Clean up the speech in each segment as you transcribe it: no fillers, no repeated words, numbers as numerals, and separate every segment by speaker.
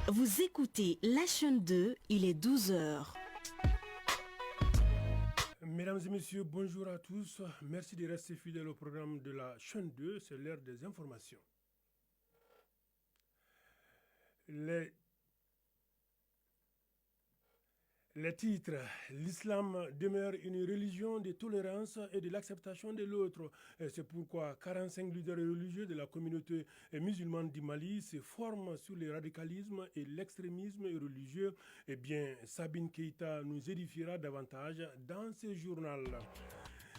Speaker 1: Vous écoutez la chaîne 2, il est 12 heures.
Speaker 2: Mesdames et messieurs, bonjour à tous. Merci de rester fidèles au programme de la chaîne 2, c'est l'heure des informations. Les titres. L'islam demeure une religion de tolérance et de l'acceptation de l'autre. C'est pourquoi 45 leaders religieux de la communauté musulmane du Mali se forment sur le radicalisme et l'extrémisme religieux. Eh bien, Sabine Keïta nous édifiera davantage dans ce journal.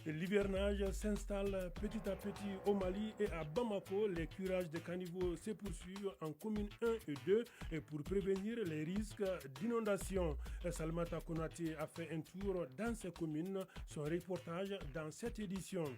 Speaker 2: L'hivernage s'installe petit à petit au Mali et à Bamako. Les curages de caniveaux se poursuivent en communes 1 et 2 et pour prévenir les risques d'inondation. Salmata Konaté a fait un tour dans ces communes. Son reportage dans cette édition.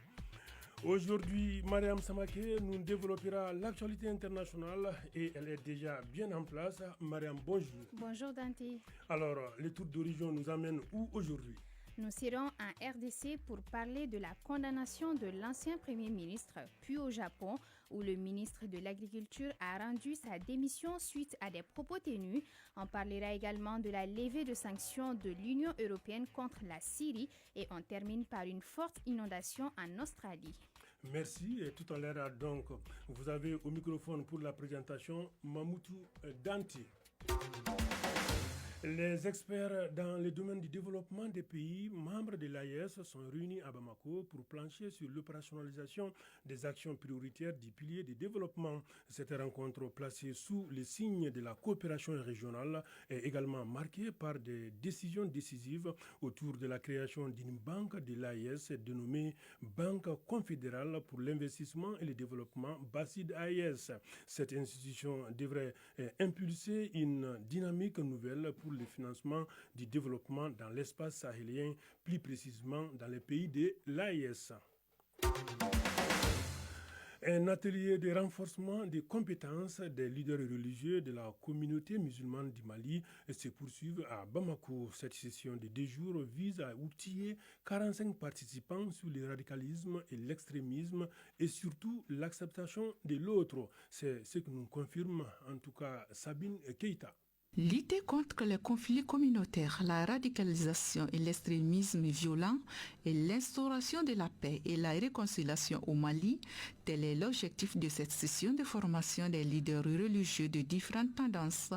Speaker 2: Aujourd'hui, Mariam Samake nous développera l'actualité internationale et elle est déjà bien en place. Mariam, bonjour.
Speaker 3: Bonjour Dante.
Speaker 2: Alors, le tour d'horizon nous amène où aujourd'hui ?
Speaker 3: Nous serons en RDC pour parler de la condamnation de l'ancien Premier ministre, puis au Japon, où le ministre de l'Agriculture a rendu sa démission suite à des propos tenus. On parlera également de la levée de sanctions de l'Union européenne contre la Syrie et on termine par une forte inondation en Australie.
Speaker 2: Merci. Et tout à l'heure, donc, vous avez au microphone pour la présentation Mamoutou Danti. Les experts dans le domaine du développement des pays membres de l'AES sont réunis à Bamako pour plancher sur l'opérationnalisation des actions prioritaires du pilier de développement. Cette rencontre placée sous le signe de la coopération régionale est également marquée par des décisions décisives autour de la création d'une banque de l'AES dénommée Banque confédérale pour l'investissement et le développement BACID AES. Cette institution devrait impulser une dynamique nouvelle pour le financement du développement dans l'espace sahélien, plus précisément dans les pays de l'AES. Un atelier de renforcement des compétences des leaders religieux de la communauté musulmane du Mali se poursuit à Bamako. Cette session de 2 jours vise à outiller 45 participants sur le radicalisme et l'extrémisme et surtout l'acceptation de l'autre. C'est ce que nous confirme en tout cas Sabine Keïta.
Speaker 4: Lutter contre les conflits communautaires, la radicalisation et l'extrémisme violent et l'instauration de la paix et la réconciliation au Mali, tel est l'objectif de cette session de formation des leaders religieux de différentes tendances,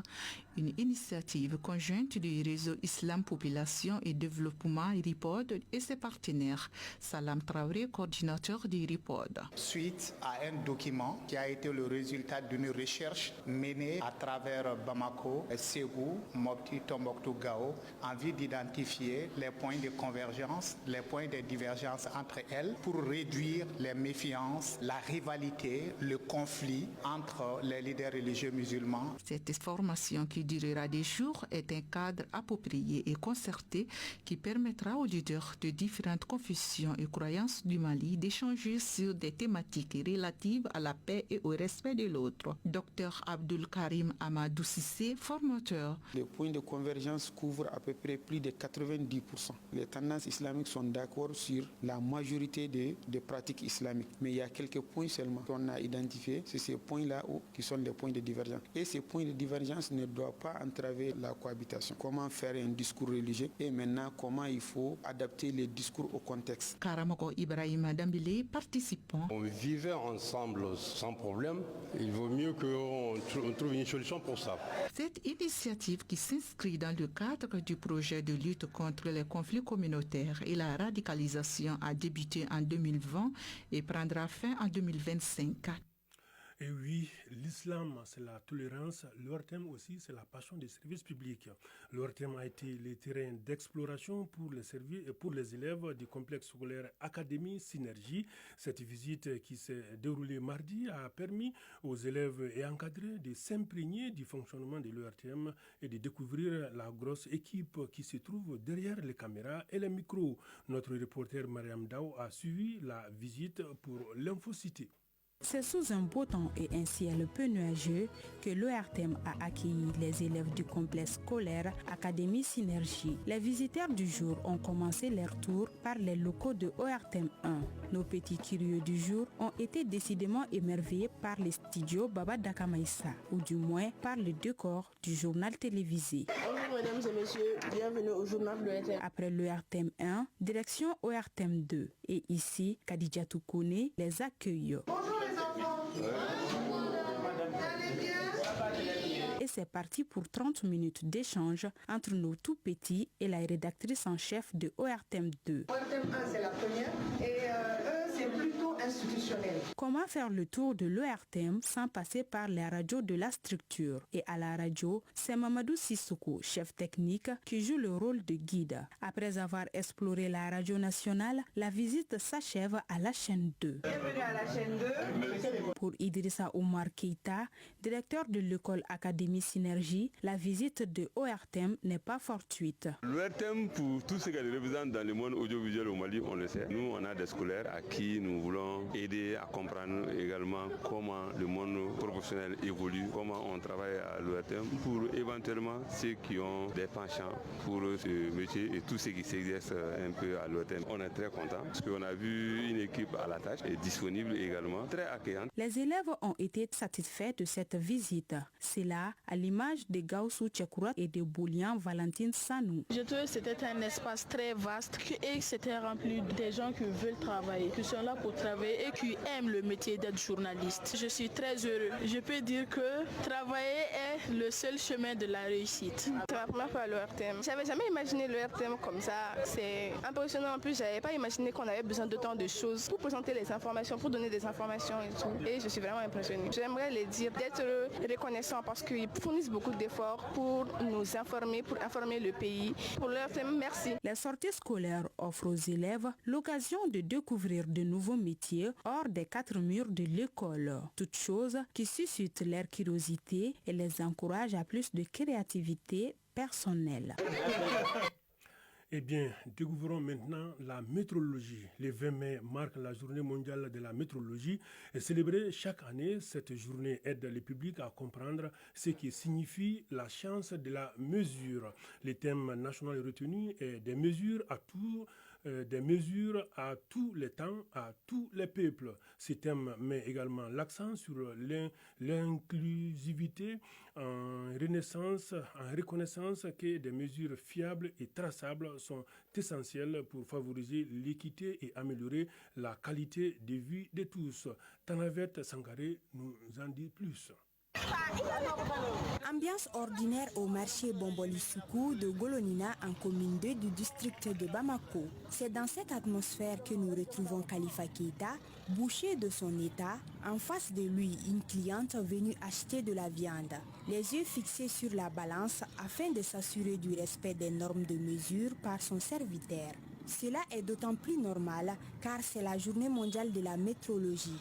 Speaker 4: une initiative conjointe du réseau Islam Population et Développement RIPOD et ses partenaires. Salam Traoré, coordinateur du RIPOD.
Speaker 5: Suite à un document qui a été le résultat d'une recherche menée à travers Bamako, Ségou, Mopti, Tombouctou, Gao, en vue d'identifier les points de convergence, les points de divergence entre elles pour réduire les méfiances, la rivalité, le conflit entre les leaders religieux musulmans.
Speaker 4: Cette formation qui durera des jours est un cadre approprié et concerté qui permettra aux leaders de différentes confessions et croyances du Mali d'échanger sur des thématiques relatives à la paix et au respect de l'autre. Dr Abdul Karim Amadou Sissé, formateur.
Speaker 6: Les points de convergence couvrent à peu près plus de 90%. Les tendances islamiques sont d'accord sur la majorité des pratiques islamiques. Mais il y a quelques points seulement qu'on a identifiés. C'est ces points-là qui sont des points de divergence. Et ces points de divergence ne doivent pas entraver la cohabitation. Comment faire un discours religieux et maintenant comment il faut adapter les discours au contexte.
Speaker 4: Karamoko Ibrahim Dambélé, participant.
Speaker 7: On vivait ensemble sans problème. Il vaut mieux qu'on trouve une solution pour ça.
Speaker 4: Cette initiative qui s'inscrit dans le cadre du projet de lutte contre les conflits communautaires et la radicalisation a débuté en 2020 et prendra fin en 2025.
Speaker 2: Et oui, l'islam, c'est la tolérance. Leur thème aussi, c'est la passion des services publics. Leur thème a été les terrains d'exploration pour les élèves du complexe scolaire Académie Synergie. Cette visite qui s'est déroulée mardi a permis aux élèves et encadrés de s'imprégner du fonctionnement de leur thème et de découvrir la grosse équipe qui se trouve derrière les caméras et les micros. Notre reporter Mariam Dao a suivi la visite pour l'Infocité.
Speaker 8: C'est sous un beau temps et un ciel peu nuageux que l'ORTEM a accueilli les élèves du complexe scolaire Académie Synergie. Les visiteurs du jour ont commencé leur tour par les locaux de ORTEM 1. Nos petits curieux du jour ont été décidément émerveillés par les studios Baba Dakamaïssa, ou du moins par le décor du journal télévisé.
Speaker 9: Bonjour mesdames et messieurs, bienvenue au journal de l'ORTEM.
Speaker 8: Après l'ORTEM 1, direction ORTEM 2. Et ici, Khadija Toukone les accueille.
Speaker 9: Bonjour les enfants.
Speaker 8: Et c'est parti pour 30 minutes d'échange entre nos tout petits et la rédactrice en chef de ORTEM 2.
Speaker 9: ORTEM 1 c'est la première et eux c'est plutôt institutionnel.
Speaker 8: Comment faire le tour de l'ORTEM sans passer par les radios de la structure? Et à la radio, c'est Mamadou Sissoko, chef technique, qui joue le rôle de guide. Après avoir exploré la radio nationale, la visite s'achève à la chaîne 2.
Speaker 9: Bienvenue à la chaîne 2.
Speaker 8: Pour Idrissa Omar Keita, directeur de l'école Académie Synergie, la visite de ORTEM n'est pas fortuite.
Speaker 10: L'ORTEM, pour tout ce qu'elle représente dans le monde audiovisuel au Mali, on le sait. Nous, on a des scolaires à qui nous voulons aider à comprendre également comment le monde professionnel évolue, comment on travaille à l'ORTEM pour éventuellement ceux qui ont des penchants pour ce métier et tous ceux qui s'exercent un peu à l'ORTEM. On est très contents parce qu'on a vu une équipe à la tâche et disponible également, très accueillante.
Speaker 8: Les élèves ont été satisfaits de cette visite. C'est là, à l'image de Gaussou Tchekourat et de Boulian Valentine Sanou.
Speaker 11: Je trouve que c'était un espace très vaste et c'était rempli des gens qui veulent travailler, qui sont là pour travailler et qui aiment le métier d'être journaliste. Je suis très heureux. Je peux dire que travailler est le seul chemin de la réussite.
Speaker 12: C'est ma première fois à l'ORTEM. J'avais jamais imaginé l'ORTEM comme ça. C'est impressionnant. En plus, j'avais pas imaginé qu'on avait besoin de tant de choses pour présenter les informations, pour donner des informations et tout. Et je suis vraiment impressionnée. J'aimerais les dire d'être reconnaissants parce qu'ils fournissent beaucoup d'efforts pour nous informer, pour informer le pays. Pour l'ORTEM, merci.
Speaker 8: Les sorties scolaires offrent aux élèves l'occasion de découvrir de nouveaux métiers hors des quatre murs de l'école. Toutes choses qui suscitent leur curiosité et les encouragent à plus de créativité personnelle.
Speaker 2: Eh bien, découvrons maintenant la météorologie. Le 20 mai marque la journée mondiale de la météorologie. Et célébrée chaque année, cette journée aide le public à comprendre ce qui signifie la science de la mesure. Le thème national retenu est des mesures à tous les temps, à tous les peuples. Ce thème met également l'accent sur l'inclusivité en reconnaissance que des mesures fiables et traçables sont essentielles pour favoriser l'équité et améliorer la qualité de vie de tous. Tanavet Sangaré nous en dit plus.
Speaker 13: Ambiance ordinaire au marché Bombolisuku de Golonina en commune 2 du district de Bamako. C'est dans cette atmosphère que nous retrouvons Khalifa Keita, boucher de son état, en face de lui une cliente venue acheter de la viande. Les yeux fixés sur la balance afin de s'assurer du respect des normes de mesure par son serviteur. Cela est d'autant plus normal car c'est la journée mondiale de la météorologie.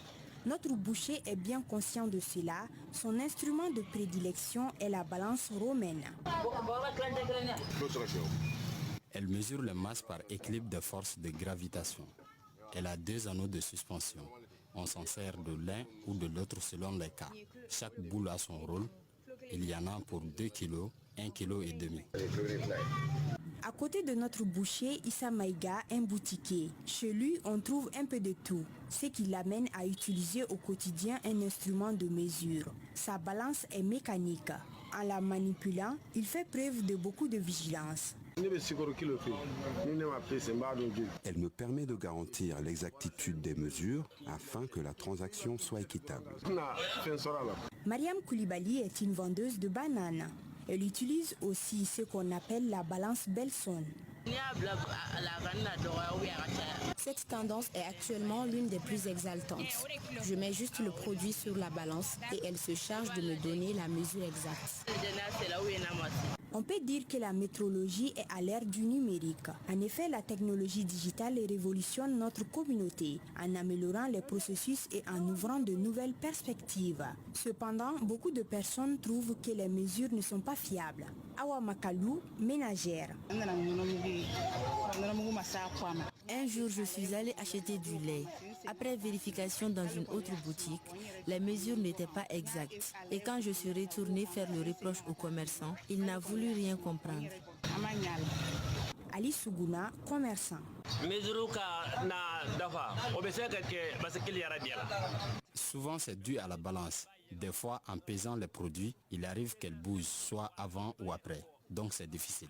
Speaker 13: Notre boucher est bien conscient de cela. Son instrument de prédilection est la balance romaine.
Speaker 14: Elle mesure le masse par équilibre de force de gravitation. Elle a 2 anneaux de suspension. On s'en sert de l'un ou de l'autre selon les cas. Chaque boule a son rôle. Il y en a pour 2 kg, 1,5 kg.
Speaker 13: À côté de notre boucher, Issa Maïga, un boutiquier. Chez lui, on trouve un peu de tout, ce qui l'amène à utiliser au quotidien un instrument de mesure. Sa balance est mécanique. En la manipulant, il fait preuve de beaucoup de vigilance.
Speaker 15: Elle me permet de garantir l'exactitude des mesures afin que la transaction soit équitable.
Speaker 13: Mariam Koulibaly est une vendeuse de bananes. Elle utilise aussi ce qu'on appelle la balance Belson.
Speaker 16: Cette tendance est actuellement l'une des plus exaltantes. Je mets juste le produit sur la balance et elle se charge de me donner la mesure exacte.
Speaker 13: On peut dire que la météorologie est à l'ère du numérique. En effet, la technologie digitale révolutionne notre communauté en améliorant les processus et en ouvrant de nouvelles perspectives. Cependant, beaucoup de personnes trouvent que les mesures ne sont pas fiables. Awa Makalou, ménagère.
Speaker 16: Un jour, je suis allée acheter du lait. Après vérification dans une autre boutique, les mesures n'étaient pas exactes. Et quand je suis retournée faire le reproche au commerçant, il n'a voulu rien comprendre.
Speaker 13: Ali Sougouna, commerçant.
Speaker 14: Souvent, c'est dû à la balance. Des fois, en pesant les produits, il arrive qu'elles bougent, soit avant ou après. Donc, c'est difficile.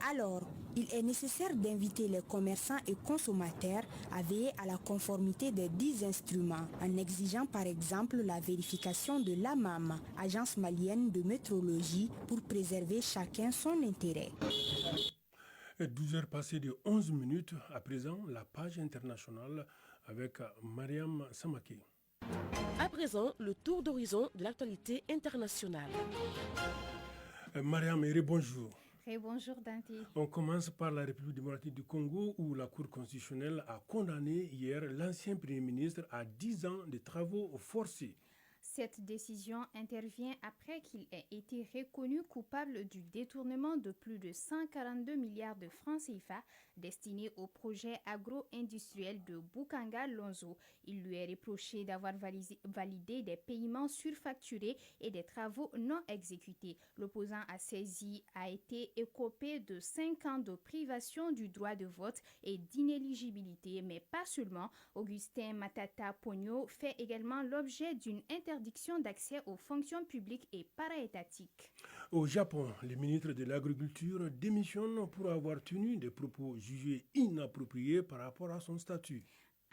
Speaker 13: Alors, il est nécessaire d'inviter les commerçants et consommateurs à veiller à la conformité des 10 instruments, en exigeant par exemple la vérification de l'AMAM, Agence malienne de métrologie, pour préserver chacun son intérêt.
Speaker 2: 12h passées de 11 minutes, à présent la page internationale avec Mariam Samaké.
Speaker 17: À présent, le tour d'horizon de l'actualité internationale.
Speaker 2: Mariam, bonjour.
Speaker 3: Bonjour Dante.
Speaker 2: On commence par la République démocratique du Congo où la Cour constitutionnelle a condamné hier l'ancien Premier ministre à 10 ans de travaux forcés.
Speaker 3: Cette décision intervient après qu'il ait été reconnu coupable du détournement de plus de 142 milliards de francs CFA destinés au projet agro-industriel de Bukanga-Lonzo. Il lui est reproché d'avoir validé des paiements surfacturés et des travaux non exécutés. L'opposant a été écopé de 5 ans de privation du droit de vote et d'inéligibilité, mais pas seulement. Augustin Matata Pogno fait également l'objet d'une interdiction d'accès aux fonctions publiques et para-étatiques.
Speaker 2: Au Japon, le ministre de l'Agriculture démissionne pour avoir tenu des propos jugés inappropriés par rapport à son statut.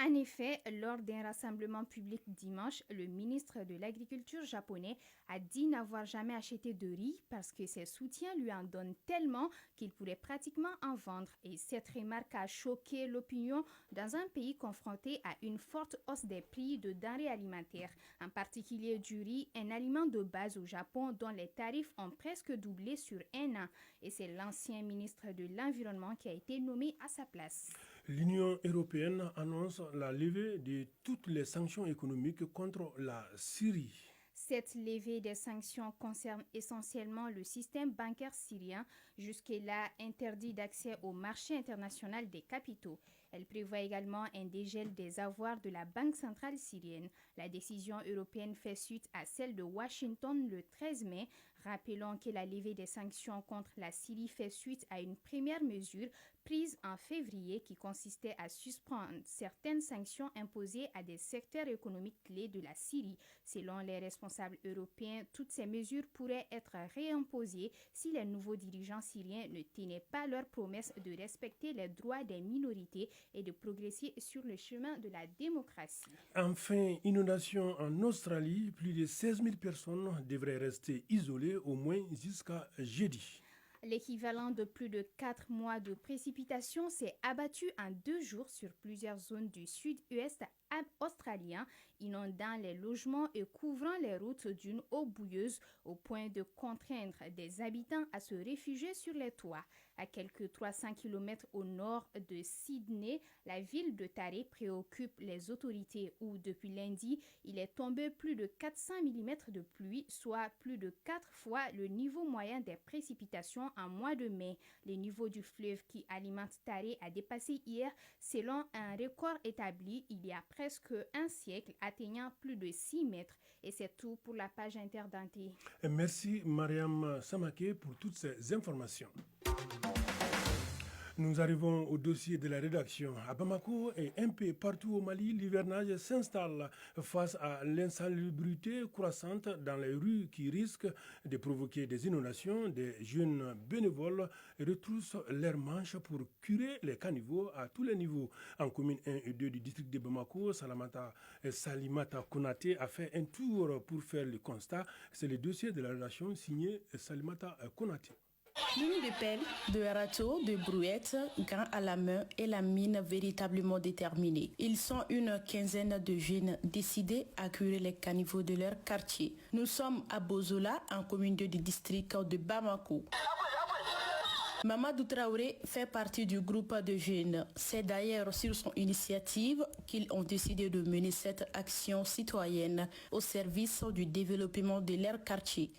Speaker 3: En effet, lors d'un rassemblement public dimanche, le ministre de l'Agriculture japonais a dit n'avoir jamais acheté de riz parce que ses soutiens lui en donnent tellement qu'il pourrait pratiquement en vendre. Et cette remarque a choqué l'opinion dans un pays confronté à une forte hausse des prix de denrées alimentaires, en particulier du riz, un aliment de base au Japon dont les tarifs ont presque doublé sur un an. Et c'est l'ancien ministre de l'Environnement qui a été nommé à sa place.
Speaker 2: L'Union européenne annonce la levée de toutes les sanctions économiques contre la Syrie.
Speaker 3: Cette levée des sanctions concerne essentiellement le système bancaire syrien, jusque-là interdit d'accès au marché international des capitaux. Elle prévoit également un dégel des avoirs de la Banque centrale syrienne. La décision européenne fait suite à celle de Washington le 13 mai. Rappelons que la levée des sanctions contre la Syrie fait suite à une première mesure prise en février qui consistait à suspendre certaines sanctions imposées à des secteurs économiques clés de la Syrie. Selon les responsables européens, toutes ces mesures pourraient être réimposées si les nouveaux dirigeants syriens ne tenaient pas leur promesse de respecter les droits des minorités et de progresser sur le chemin de la démocratie.
Speaker 2: Enfin, inondation en Australie, plus de 16 000 personnes devraient rester isolées au moins jusqu'à jeudi.
Speaker 3: L'équivalent de plus de 4 mois de précipitations s'est abattu en 2 jours sur plusieurs zones du sud-ouest australien, inondant les logements et couvrant les routes d'une eau bouilleuse au point de contraindre des habitants à se réfugier sur les toits. À quelques 300 km au nord de Sydney, la ville de Taree préoccupe les autorités où, depuis lundi, il est tombé plus de 400 mm de pluie, soit plus de 4 fois le niveau moyen des précipitations en mois de mai. Le niveau du fleuve qui alimente Taree a dépassé hier, selon un record établi il y a presque un siècle, atteignant plus de 6 mètres. Et c'est tout pour la page interdentée.
Speaker 2: Merci Mariam Samaké pour toutes ces informations. Nous arrivons au dossier de la rédaction. À Bamako et un peu partout au Mali, l'hivernage s'installe face à l'insalubrité croissante dans les rues qui risquent de provoquer des inondations. Des jeunes bénévoles retroussent leurs manches pour curer les caniveaux à tous les niveaux. En commune 1 et 2 du district de Bamako, Salimata Konaté a fait un tour pour faire le constat. C'est le dossier de la rédaction signé Salimata Konaté.
Speaker 11: Muni de pelle, de râteaux, de brouettes, gants à la main et la mine véritablement déterminée. Ils sont une quinzaine de jeunes décidés à curer les caniveaux de leur quartier. Nous sommes à Bozola, en commune 2 du district de Bamako. Mamadou Traoré fait partie du groupe de jeunes. C'est d'ailleurs sur son initiative qu'ils ont décidé de mener cette action citoyenne au service du développement de leur quartier.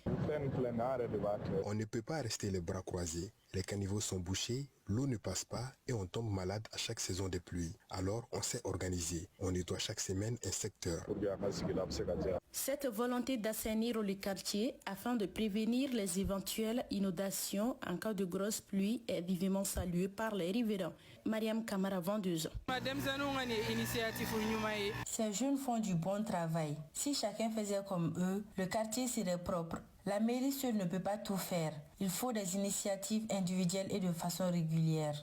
Speaker 18: On ne peut pas rester les bras croisés les caniveaux sont bouchés, l'eau ne passe pas et on tombe malade à chaque saison de pluie. Alors on s'est organisé. On nettoie chaque semaine un secteur.
Speaker 16: Cette volonté d'assainir le quartier afin de prévenir les éventuelles inondations en cas de grosses pluies est vivement saluée par les riverains. Mariam Kamara, vendeuse.
Speaker 19: Ces jeunes font du bon travail. Si chacun faisait comme eux, le quartier serait propre. La mairie seule ne peut pas tout faire. Il faut des initiatives individuelles et de façon régulière.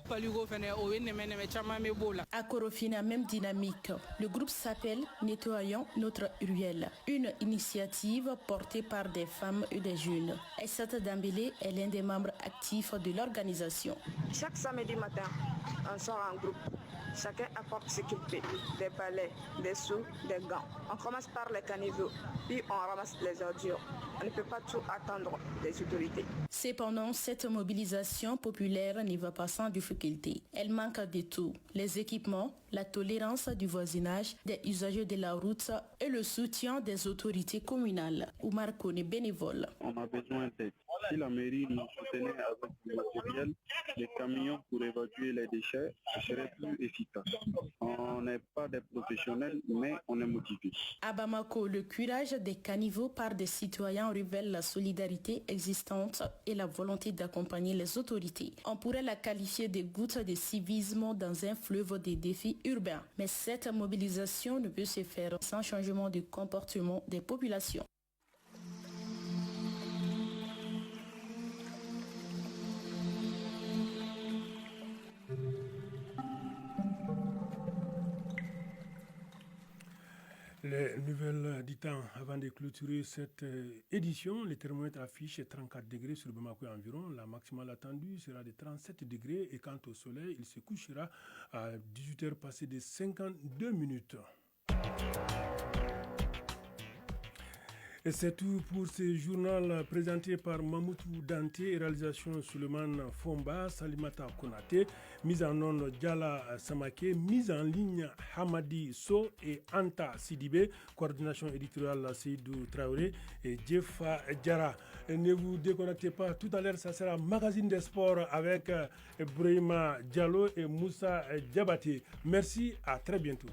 Speaker 16: À Korofina, même dynamique. Le groupe s'appelle Nettoyons notre ruelle. Une initiative portée par des femmes et des jeunes. Aïssata Dambélé est l'un des membres actifs de l'organisation.
Speaker 20: Chaque samedi matin, on sort en groupe. Chacun apporte ce qu'il peut, des balais, des seaux, des gants. On commence par les caniveaux, puis on ramasse les ordures. On ne peut pas tout attendre des autorités.
Speaker 16: Cependant, cette mobilisation populaire n'y va pas sans difficulté. Elle manque de tout. Les équipements, la tolérance du voisinage, des usagers de la route et le soutien des autorités communales. Oumar Kone, bénévole.
Speaker 21: On a besoin d'aide. Si la mairie nous soutenait avec du matériel, les camions pour évacuer les déchets, ce serait plus efficace. On n'est pas des professionnels, mais on est motivés.
Speaker 16: À Bamako, le curage des caniveaux par des citoyens révèle la solidarité existante et la volonté d'accompagner les autorités. On pourrait la qualifier de goutte de civisme dans un fleuve des défis urbains. Mais cette mobilisation ne peut se faire sans changement de comportement des populations.
Speaker 2: Les nouvelles du temps avant de clôturer cette édition. Le thermomètre affiche 34 degrés sur Bamako et environ. La maximale attendue sera de 37 degrés et quant au soleil, il se couchera à 18h passées de 52 minutes. Et c'est tout pour ce journal présenté par Mamoutou Danté et réalisation Suleiman Fomba, Salimata Konate, mise en onde Diala Samake, mise en ligne Hamadi So et Anta Sidibé, coordination éditoriale Seydou Traoré et Jefa Diara. Et ne vous déconnectez pas, tout à l'heure ça sera Magazine des Sports avec Brahima Diallo et Moussa Diabaté. Merci, à très bientôt.